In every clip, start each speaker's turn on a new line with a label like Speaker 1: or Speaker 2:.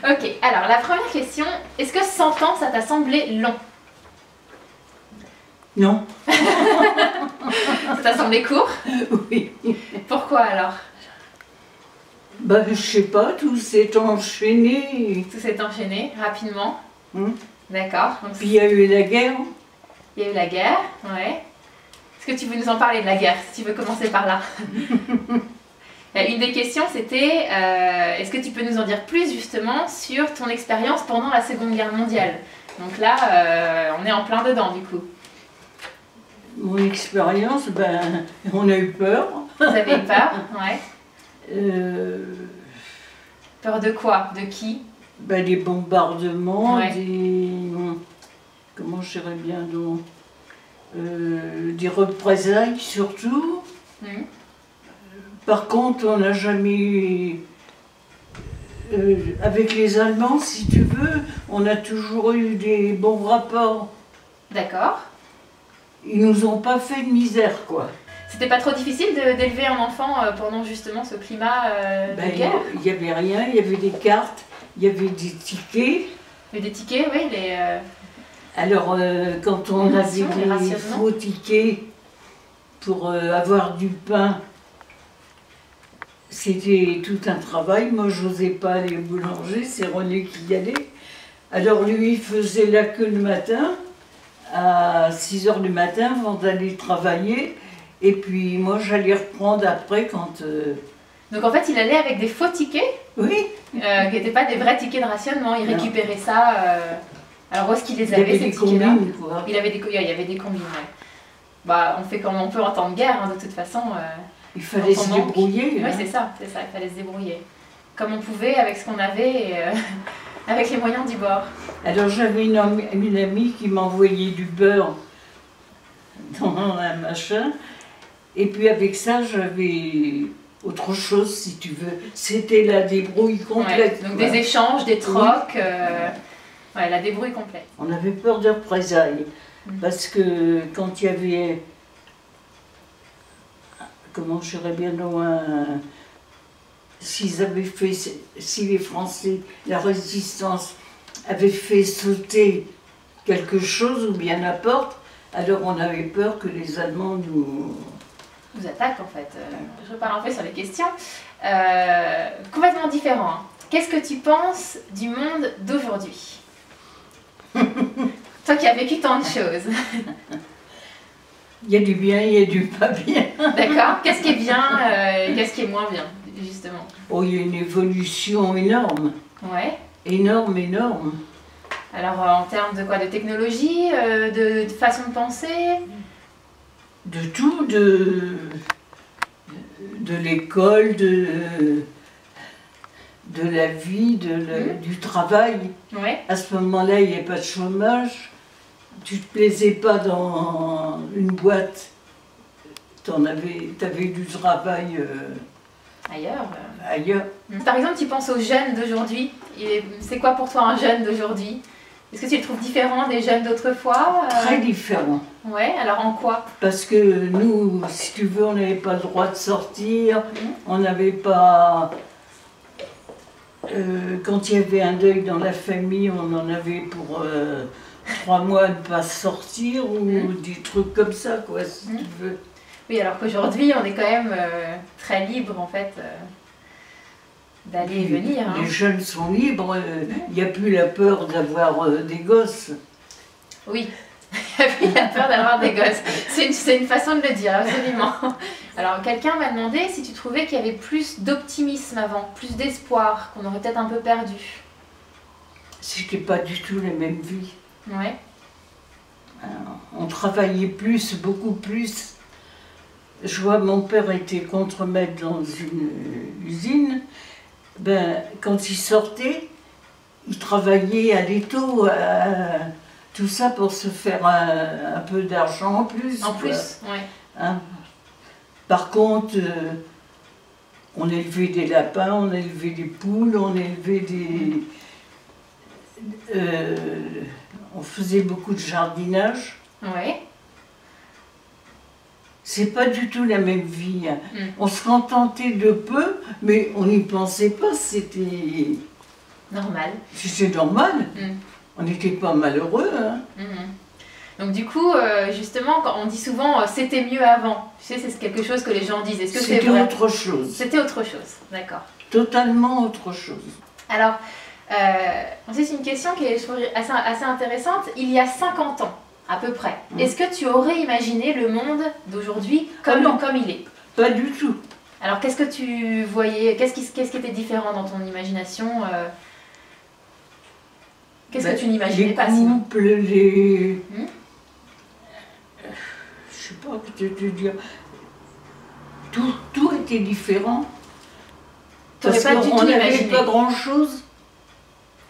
Speaker 1: Ok, alors la première question, est-ce que 100 ans, ça t'a semblé long?
Speaker 2: Non.
Speaker 1: Ça t'a semblé court?
Speaker 2: Oui.
Speaker 1: Pourquoi alors?
Speaker 2: Ben, je sais pas, tout s'est enchaîné.
Speaker 1: Tout s'est enchaîné rapidement.
Speaker 2: Hein.
Speaker 1: D'accord. Donc,
Speaker 2: Puis il y a eu la guerre.
Speaker 1: il y a eu la guerre, ouais. Est-ce que tu veux nous en parler de la guerre, si tu veux commencer par là? Une des questions, c'était est-ce que tu peux nous en dire plus justement sur ton expérience pendant la Seconde Guerre mondiale? Donc là, on est en plein dedans du coup.
Speaker 2: Mon expérience, ben, on a eu peur.
Speaker 1: Vous avez eu peur? Ouais.
Speaker 2: Euh,
Speaker 1: Peur de quoi? De qui?
Speaker 2: ben, des bombardements,
Speaker 1: Ouais.
Speaker 2: comment je dirais bien, donc, des représailles surtout.
Speaker 1: Mhm.
Speaker 2: Par contre, on n'a jamais eu... avec les Allemands, si tu veux, on a toujours eu des bons rapports.
Speaker 1: D'accord.
Speaker 2: Ils nous ont pas fait de misère, quoi.
Speaker 1: C'était pas trop difficile d'élever un enfant pendant justement ce climat
Speaker 2: Ben,
Speaker 1: de guerre?
Speaker 2: il n'y avait rien, il y avait des cartes, il y avait des tickets.
Speaker 1: Il y a des tickets, oui,
Speaker 2: Alors, quand on
Speaker 1: Les
Speaker 2: avait
Speaker 1: rations, les
Speaker 2: des
Speaker 1: rationnements.
Speaker 2: faux tickets pour avoir du pain, c'était tout un travail. Moi, je n'osais pas aller au boulanger, c'est René qui y allait. Alors, lui, il faisait la queue le matin, à 6 h du matin, avant d'aller travailler. Et puis, moi, j'allais reprendre après quand...
Speaker 1: Donc en fait, il allait avec des faux tickets,
Speaker 2: Oui,
Speaker 1: qui n'étaient pas des vrais tickets de rationnement. Il
Speaker 2: Non.
Speaker 1: récupérait ça. Alors où est-ce qu'il les
Speaker 2: il y
Speaker 1: avait,
Speaker 2: avait
Speaker 1: ces
Speaker 2: des
Speaker 1: tickets-là?
Speaker 2: combines, quoi.
Speaker 1: Il y avait des combines, ouais. Bah, on fait comme on peut en temps de guerre, hein, de toute façon.
Speaker 2: Il fallait
Speaker 1: Quand
Speaker 2: se
Speaker 1: on manque.
Speaker 2: débrouiller.
Speaker 1: Oui,
Speaker 2: hein.
Speaker 1: c'est ça, il fallait se débrouiller. Comme on pouvait, avec ce qu'on avait, et, avec les moyens du bord.
Speaker 2: Alors j'avais une amie qui m'envoyait du beurre dans un machin. Et puis avec ça, j'avais autre chose, si tu veux. C'était la débrouille complète.
Speaker 1: Ouais, donc
Speaker 2: quoi.
Speaker 1: des échanges, des trocs, ouais, la débrouille complète.
Speaker 2: On avait peur de représailles.
Speaker 1: Mhm.
Speaker 2: Parce que quand il y avait... Comment je dirais bien loin... S'ils avaient fait... Si les Français, la résistance, avaient fait sauter quelque chose ou bien la porte, alors on avait peur que les Allemands nous
Speaker 1: attaque en fait. Je repars un peu sur les questions. Complètement différent. Hein. Qu'est-ce que tu penses du monde d'aujourd'hui? Toi qui as vécu tant de choses.
Speaker 2: Il y a du bien, il y a du pas bien.
Speaker 1: D'accord. Qu'est-ce qui est bien, qu'est-ce qui est moins bien, justement?
Speaker 2: Oh, il y a une évolution énorme.
Speaker 1: Ouais.
Speaker 2: Énorme, énorme.
Speaker 1: Alors en termes de quoi? De technologie, de façon de penser?
Speaker 2: De tout, de l'école, de la vie, du travail.
Speaker 1: Ouais.
Speaker 2: À ce moment-là, il n'y avait pas de chômage. Tu ne te plaisais pas dans une boîte. Tu avais du travail
Speaker 1: Ailleurs.
Speaker 2: ailleurs.
Speaker 1: Par exemple, tu penses aux jeunes d'aujourd'hui. C'est quoi pour toi un jeune d'aujourd'hui? Est-ce que tu le trouves différent des jeunes d'autrefois?
Speaker 2: Très différent.
Speaker 1: Ouais, alors en quoi?
Speaker 2: Parce que nous, si tu veux, on n'avait pas le droit de sortir. On n'avait pas... quand il y avait un deuil dans la famille, on en avait pour 3 mois de ne pas sortir ou des trucs comme ça, quoi, si tu veux.
Speaker 1: Oui, alors qu'aujourd'hui, on est quand même très libre, en fait, d'aller et venir. Hein.
Speaker 2: Les jeunes sont libres, il n'y a plus la peur d'avoir des gosses.
Speaker 1: Oui, il n'y a plus la peur d'avoir des gosses. C'est une façon de le dire, absolument. Alors, quelqu'un m'a demandé si tu trouvais qu'il y avait plus d'optimisme avant, plus d'espoir, qu'on aurait peut-être un peu perdu.
Speaker 2: C'était pas du tout la même vie.
Speaker 1: Ouais.
Speaker 2: On travaillait plus, beaucoup plus. Je vois, mon père était contremaître dans une usine. Ben, quand il sortait, il travaillait à l'étau, tout ça pour se faire un peu d'argent en plus.
Speaker 1: En
Speaker 2: quoi.
Speaker 1: plus, ouais.
Speaker 2: Hein? Par contre, on élevait des lapins, on élevait des poules, on élevait des... on faisait beaucoup de jardinage.
Speaker 1: Ouais.
Speaker 2: C'est pas du tout la même vie. Hein.
Speaker 1: Mm.
Speaker 2: On se contentait de peu, mais on n'y pensait pas. C'était...
Speaker 1: Normal.
Speaker 2: C'était normal.
Speaker 1: Mm.
Speaker 2: On n'était pas malheureux. Hein.
Speaker 1: Donc du coup, justement, quand on dit souvent c'était mieux avant, tu sais, c'est quelque chose que les gens disent. Est-ce que c'est vrai?
Speaker 2: C'était autre chose.
Speaker 1: C'était autre chose, d'accord.
Speaker 2: Totalement autre chose.
Speaker 1: Alors, c'est une question qui est je trouve, assez intéressante. Il y a 50 ans, à peu près, est-ce que tu aurais imaginé le monde d'aujourd'hui comme il est?
Speaker 2: Pas du tout.
Speaker 1: Alors, qu'est-ce que tu voyais? Qu'est-ce qui était différent dans ton imagination? Qu'est-ce que tu n'imaginais pas sinon?
Speaker 2: Les couples, les... Je sais pas que te dire. Tout était différent.
Speaker 1: T'aurais pas du tout imaginé.
Speaker 2: On n'avait pas grand-chose.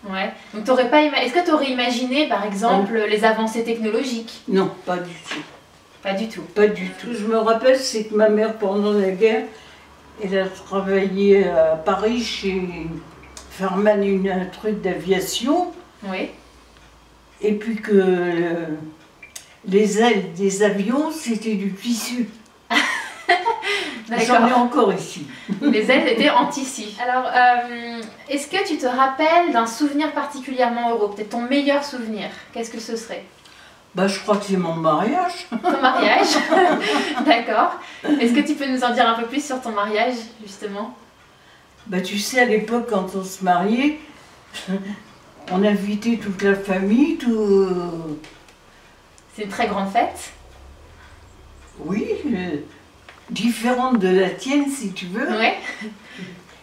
Speaker 1: Ouais. Donc t'aurais pas est-ce que tu aurais imaginé, par exemple, les avancées technologiques?
Speaker 2: Non, pas du tout.
Speaker 1: Pas du tout.
Speaker 2: Pas du tout. Je me rappelle, c'est que ma mère, pendant la guerre, elle a travaillé à Paris chez Farman, un truc d'aviation.
Speaker 1: Oui.
Speaker 2: Et puis que les ailes des avions, c'était du tissu. J'en ai encore ici.
Speaker 1: Les ailes étaient en tissu. Alors, est-ce que tu te rappelles d'un souvenir particulièrement heureux? Peut-être ton meilleur souvenir? Qu'est-ce que ce serait?
Speaker 2: Bah, je crois que c'est mon mariage.
Speaker 1: Ton mariage? D'accord. Est-ce que tu peux nous en dire un peu plus sur ton mariage, justement?
Speaker 2: Bah, tu sais, à l'époque, quand on se mariait, on invitait toute la famille, tout...
Speaker 1: C'est une très grande fête?
Speaker 2: Oui, différente de la tienne, si tu veux.
Speaker 1: Ouais.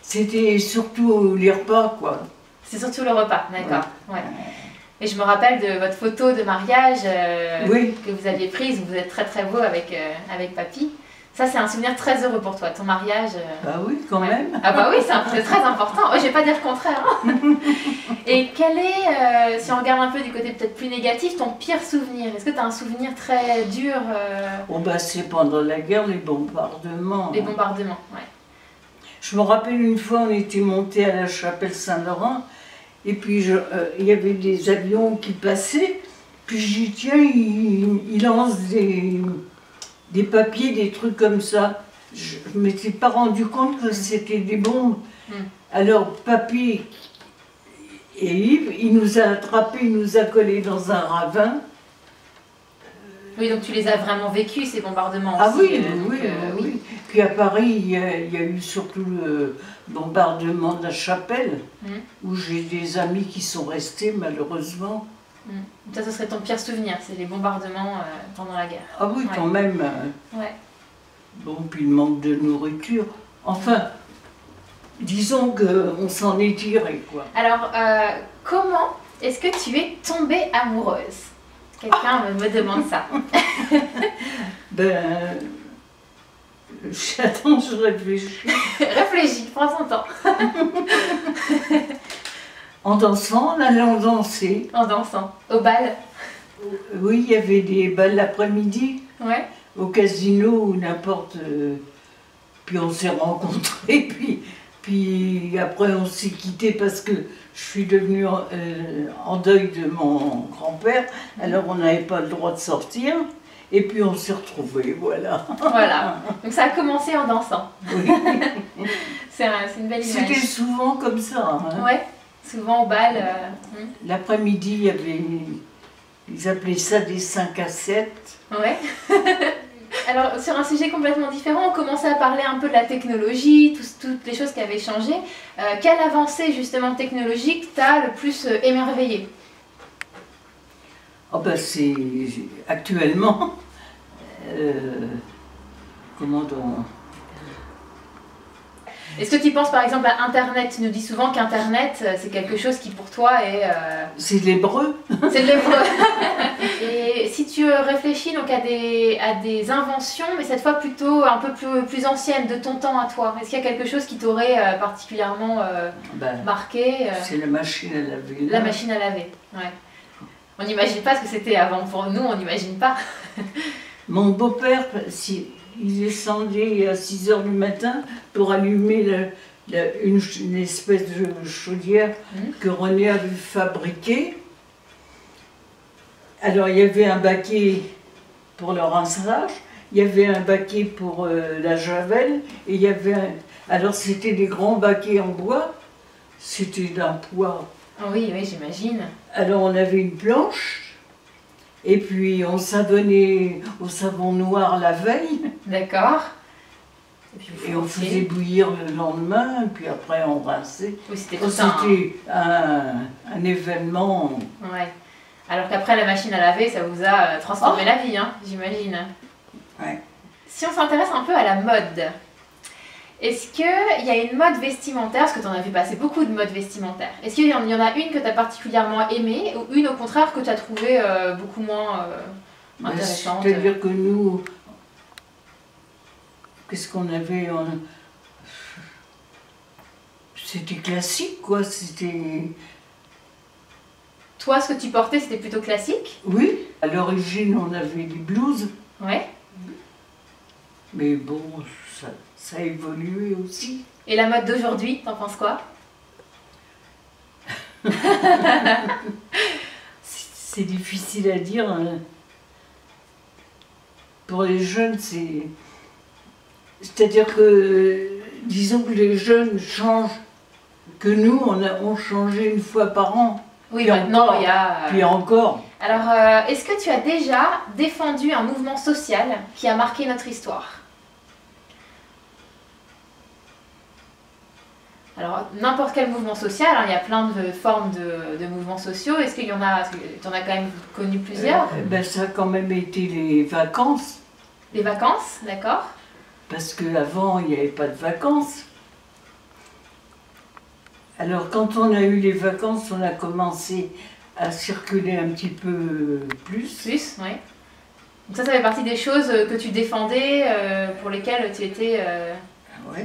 Speaker 2: C'était surtout les repas, quoi.
Speaker 1: C'est surtout le repas, d'accord. Ouais. Et je me rappelle de votre photo de mariage que vous aviez prise, où vous êtes très très beau avec papy. Ça, c'est un souvenir très heureux pour toi, ton mariage.
Speaker 2: Bah oui, quand même.
Speaker 1: Ah bah oui, c'est très important. Oh, je vais pas dire le contraire. Hein. Et quel est, si on regarde un peu du côté peut-être plus négatif, ton pire souvenir? Est-ce que tu as un souvenir très dur
Speaker 2: Oh bah c'est pendant la guerre, les bombardements.
Speaker 1: Les bombardements, ouais.
Speaker 2: Je me rappelle une fois, on était monté à la chapelle Saint-Laurent, et puis il y avait des avions qui passaient, puis je dis tiens, ils lancent des papiers, des trucs comme ça. Je ne m'étais pas rendu compte que c'était des bombes. Alors papy et Yves, il nous a attrapés, il nous a collés dans un ravin.
Speaker 1: Oui, donc tu les as vraiment vécus, ces bombardements
Speaker 2: Ah
Speaker 1: aussi,
Speaker 2: oui. Puis à Paris, il y a eu surtout le bombardement de la chapelle, où j'ai des amis qui sont restés malheureusement.
Speaker 1: Ça, ce serait ton pire souvenir, c'est les bombardements pendant la guerre.
Speaker 2: Ah oui, quand même.
Speaker 1: Ouais.
Speaker 2: Bon, puis le manque de nourriture. Enfin, disons qu'on s'en est tiré, quoi.
Speaker 1: Alors, comment est-ce que tu es tombée amoureuse? Quelqu'un me demande ça.
Speaker 2: Ben... J'attends, je réfléchis.
Speaker 1: Réfléchis, prends ton temps.
Speaker 2: En dansant, en allant danser.
Speaker 1: En dansant. Au bal?
Speaker 2: Oui, il y avait des bals l'après-midi.
Speaker 1: Ouais.
Speaker 2: Au casino ou n'importe. Puis on s'est rencontrés, puis après on s'est quittés parce que je suis devenue en deuil de mon grand-père, alors on n'avait pas le droit de sortir, et puis on s'est retrouvés, voilà.
Speaker 1: Voilà, donc ça a commencé en dansant.
Speaker 2: Oui.
Speaker 1: C'est une belle image.
Speaker 2: C'était souvent comme ça. Hein.
Speaker 1: Ouais, souvent au bal.
Speaker 2: L'après-midi, il y avait, ils appelaient ça des 5 à 7.
Speaker 1: Ouais. Alors, sur un sujet complètement différent, on commençait à parler un peu de la technologie, toutes les choses qui avaient changé. Quelle avancée, justement, technologique t'a le plus émerveillé?
Speaker 2: Oh ben c'est actuellement, comment on...
Speaker 1: Est-ce que tu penses par exemple à Internet? Tu nous dis souvent qu'Internet, c'est quelque chose qui pour toi est...
Speaker 2: C'est de l'hébreu.
Speaker 1: C'est de l'hébreu. Et si tu réfléchis donc à des inventions, mais cette fois plutôt un peu plus anciennes, de ton temps à toi, est-ce qu'il y a quelque chose qui t'aurait particulièrement marqué?
Speaker 2: C'est la machine à laver.
Speaker 1: La machine à laver, ouais. On n'imagine pas ce que c'était avant. Pour nous, on n'imagine pas.
Speaker 2: Mon beau-père, il descendait à 6 h du matin pour allumer une espèce de chaudière que René avait fabriquée. Alors il y avait un baquet pour le rinçage, il y avait un baquet pour la javel, et il y avait alors c'était des grands baquets en bois c'était d'un poids.
Speaker 1: Oui, oui, j'imagine.
Speaker 2: Alors on avait une planche, et puis on savonnait au savon noir la veille,
Speaker 1: D'accord.
Speaker 2: et on faisait bouillir le lendemain, et puis après on rinçait.
Speaker 1: Oui, c'était
Speaker 2: Oh,
Speaker 1: tout ça.
Speaker 2: c'était un événement.
Speaker 1: Ouais. Alors qu'après la machine à laver, ça vous a transformé la vie, hein, j'imagine.
Speaker 2: Ouais.
Speaker 1: Si on s'intéresse un peu à la mode, est-ce qu'il y a une mode vestimentaire, parce que tu en as vu passer beaucoup de modes vestimentaires, est-ce qu'il y en a une que tu as particulièrement aimée, ou une au contraire que tu as trouvée beaucoup moins intéressante?
Speaker 2: C'est-à-dire que nous, qu'est-ce qu'on avait C'était classique, quoi. C'était...
Speaker 1: Toi, ce que tu portais, c'était plutôt classique?
Speaker 2: Oui, à l'origine, on avait des blouses.
Speaker 1: Ouais.
Speaker 2: Mais bon, ça a évolué aussi.
Speaker 1: Et la mode d'aujourd'hui, t'en penses quoi?
Speaker 2: C'est difficile à dire. Hein. Pour les jeunes, c'est-à-dire que, disons que les jeunes changent, que nous, on changeait une fois par an.
Speaker 1: Oui,
Speaker 2: Puis
Speaker 1: maintenant,
Speaker 2: encore,
Speaker 1: il y a...
Speaker 2: Puis encore.
Speaker 1: Alors, est-ce que tu as déjà défendu un mouvement social qui a marqué notre histoire? Alors, n'importe quel mouvement social, hein, il y a plein de formes de mouvements sociaux. Est-ce qu'il y en a, tu en as quand même connu plusieurs?
Speaker 2: Ben, ça a quand même été les vacances.
Speaker 1: Les vacances, d'accord?
Speaker 2: Parce qu'avant, il n'y avait pas de vacances. Alors, quand on a eu les vacances, on a commencé à circuler un petit peu plus.
Speaker 1: Plus, oui. Donc ça fait partie des choses que tu défendais, pour lesquelles tu étais...
Speaker 2: Oui.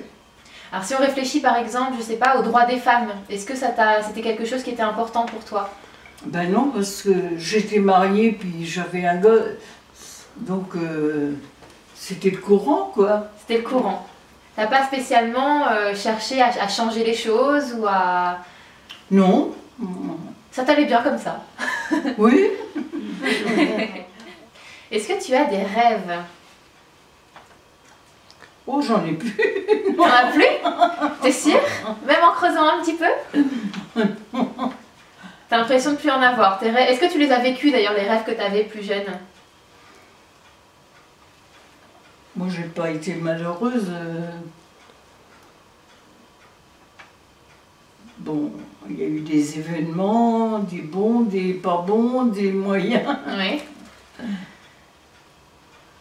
Speaker 1: Alors si on réfléchit par exemple, je sais pas, aux droits des femmes, est-ce que c'était quelque chose qui était important pour toi?
Speaker 2: Ben non, parce que j'étais mariée, puis j'avais un gosse. Donc, c'était le courant, quoi.
Speaker 1: C'était le courant. T'as pas spécialement cherché à changer les choses ou à...
Speaker 2: Non.
Speaker 1: Ça t'allait bien comme ça?
Speaker 2: Oui.
Speaker 1: Est-ce que tu as des rêves?
Speaker 2: Oh, j'en ai plus.
Speaker 1: T'en as plus? T'es sûre? Même en creusant un petit peu? T'as l'impression de plus en avoir. Est-ce que tu les as vécus d'ailleurs, les rêves que t'avais plus jeune?
Speaker 2: Moi, j'ai pas été malheureuse. Bon, il y a eu des événements, des bons, des pas bons, des moyens.
Speaker 1: Oui.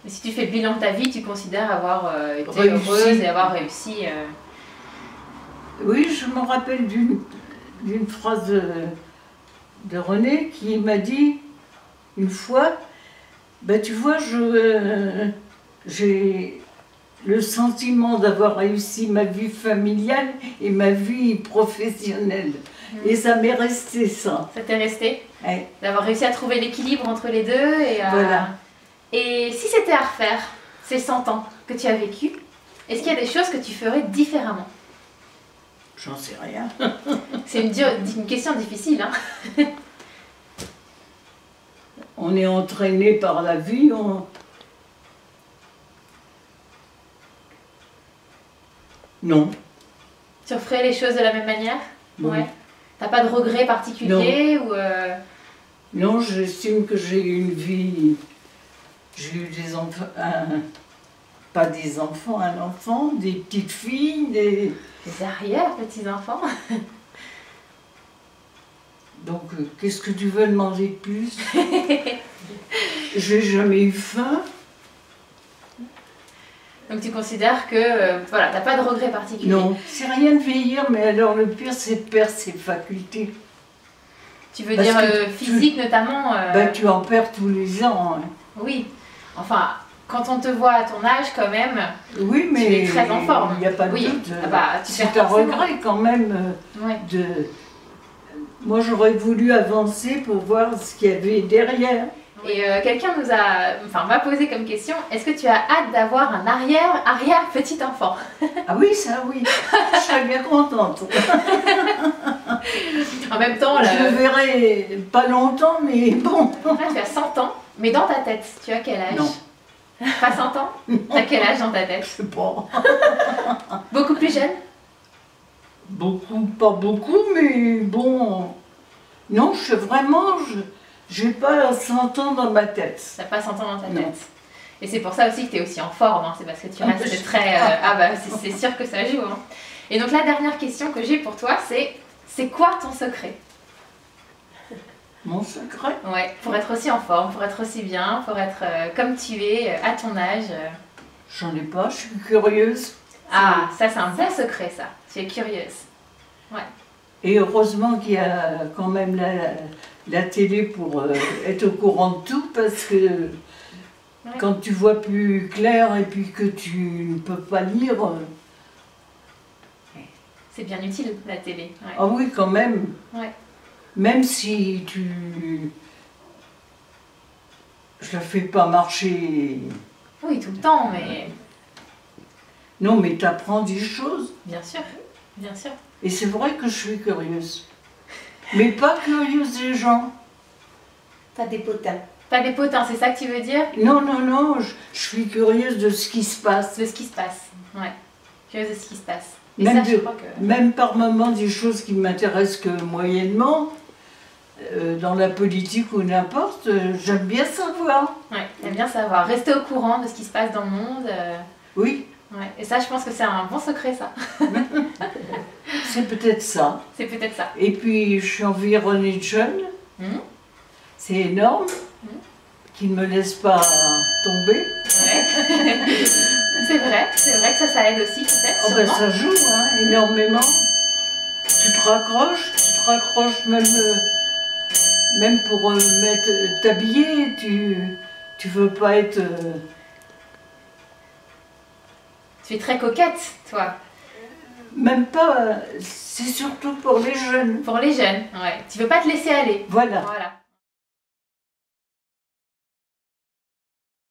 Speaker 1: Mais si tu fais le bilan de ta vie, tu considères avoir été
Speaker 2: Réussi.
Speaker 1: heureuse et avoir réussi.
Speaker 2: Oui, je me rappelle d'une phrase de René qui m'a dit une fois, ben, tu vois, j'ai le sentiment d'avoir réussi ma vie familiale et ma vie professionnelle. Et ça m'est resté ça.
Speaker 1: Ça t'est resté?
Speaker 2: Ouais.
Speaker 1: D'avoir réussi à trouver l'équilibre entre les deux et
Speaker 2: Voilà.
Speaker 1: Et si c'était à refaire, ces 100 ans que tu as vécu, est-ce qu'il y a des choses que tu ferais différemment?
Speaker 2: J'en sais rien.
Speaker 1: C'est une question difficile, hein?
Speaker 2: On est entraîné par la vie. Non.
Speaker 1: Tu referais les choses de la même manière?
Speaker 2: Oui.
Speaker 1: Ouais. T'as pas de regrets particuliers ou
Speaker 2: Non, j'estime que j'ai eu une vie. J'ai eu des enfants. Pas des enfants, un enfant, des petites filles, des
Speaker 1: arrière-petits-enfants?
Speaker 2: Donc, qu'est-ce que tu veux demander de plus? J'ai jamais eu faim.
Speaker 1: Donc tu considères que voilà, t'as pas de regrets particuliers?
Speaker 2: Non, c'est rien de vieillir, mais alors le pire, c'est de perdre ses facultés.
Speaker 1: Tu veux
Speaker 2: Parce
Speaker 1: dire
Speaker 2: que
Speaker 1: physique notamment?
Speaker 2: Ben, tu en perds tous les ans. Hein.
Speaker 1: Oui. Enfin, quand on te voit à ton âge quand même,
Speaker 2: Oui, mais
Speaker 1: tu es très en forme.
Speaker 2: il n'y a pas de
Speaker 1: Oui.
Speaker 2: doute.
Speaker 1: Ah bah, tu
Speaker 2: c'est
Speaker 1: perds
Speaker 2: un
Speaker 1: forcément.
Speaker 2: regret quand même
Speaker 1: Ouais.
Speaker 2: de... Moi, j'aurais voulu avancer pour voir ce qu'il y avait derrière.
Speaker 1: Et quelqu'un m'a posé comme question, est-ce que tu as hâte d'avoir un arrière-petit enfant?
Speaker 2: Ah oui, ça, oui. Je serais bien contente.
Speaker 1: En même temps,
Speaker 2: Je le verrai pas longtemps, mais bon.
Speaker 1: là, tu as 100 ans, mais dans ta tête, tu as quel âge?
Speaker 2: Non.
Speaker 1: Pas 100 ans? T'as quel âge dans ta tête?
Speaker 2: Je sais pas.
Speaker 1: Beaucoup plus jeune?
Speaker 2: Beaucoup, pas beaucoup, mais bon. Non, j'ai pas 100 ans dans ma tête.
Speaker 1: Ça passe en temps dans ta
Speaker 2: Non.
Speaker 1: tête. Et c'est pour ça aussi que tu es aussi en forme, hein. C'est parce que tu restes très... ah bah c'est sûr que ça joue. Hein. Et donc la dernière question que j'ai pour toi, c'est quoi ton secret?
Speaker 2: Mon secret?
Speaker 1: Ouais, pour être aussi en forme, pour être aussi bien, pour être comme tu es, à ton âge.
Speaker 2: J'en ai pas, je suis curieuse.
Speaker 1: Ah, ça c'est un bon secret ça. Tu es curieuse. Ouais.
Speaker 2: Et heureusement qu'il y a quand même la télé pour être au courant de tout, parce que quand tu vois plus clair et puis que tu ne peux pas lire...
Speaker 1: C'est bien utile la télé. Ouais.
Speaker 2: Ah oui, quand même.
Speaker 1: Ouais.
Speaker 2: Même si je la fais pas marcher...
Speaker 1: Oui, tout le temps, mais...
Speaker 2: Non, mais tu apprends des choses.
Speaker 1: Bien sûr, bien sûr.
Speaker 2: Et c'est vrai que je suis curieuse. Mais pas curieuse des gens.
Speaker 3: Pas des potins.
Speaker 1: Pas des potins, c'est ça que tu veux dire?
Speaker 2: Non, non, non, je suis curieuse de ce qui se passe.
Speaker 1: De ce qui se passe. Ouais. Curieuse de ce qui se passe. Et
Speaker 2: Même,
Speaker 1: ça, je crois que...
Speaker 2: même par moments des choses qui m'intéressent que moyennement, dans la politique ou n'importe, j'aime bien savoir.
Speaker 1: Ouais, t'aimes bien savoir. Rester au courant de ce qui se passe dans le monde.
Speaker 2: Oui,
Speaker 1: Ouais. Et ça, je pense que c'est un bon secret, ça.
Speaker 2: c'est peut-être ça.
Speaker 1: C'est peut-être ça.
Speaker 2: Et puis, je suis environnée de jeunes.
Speaker 1: Mhm.
Speaker 2: C'est énorme. Qui ne me laissent pas tomber.
Speaker 1: Ouais. C'est vrai que ça aide aussi, peut-être.
Speaker 2: Oh ben,
Speaker 1: sûrement.
Speaker 2: ça joue, hein, énormément. Tu te raccroches même pour t'habiller, tu veux pas être...
Speaker 1: Tu es très coquette, toi.
Speaker 2: Même pas, c'est surtout pour les jeunes.
Speaker 1: Pour les jeunes, ouais. Tu veux pas te laisser aller.
Speaker 2: Voilà.
Speaker 1: Voilà.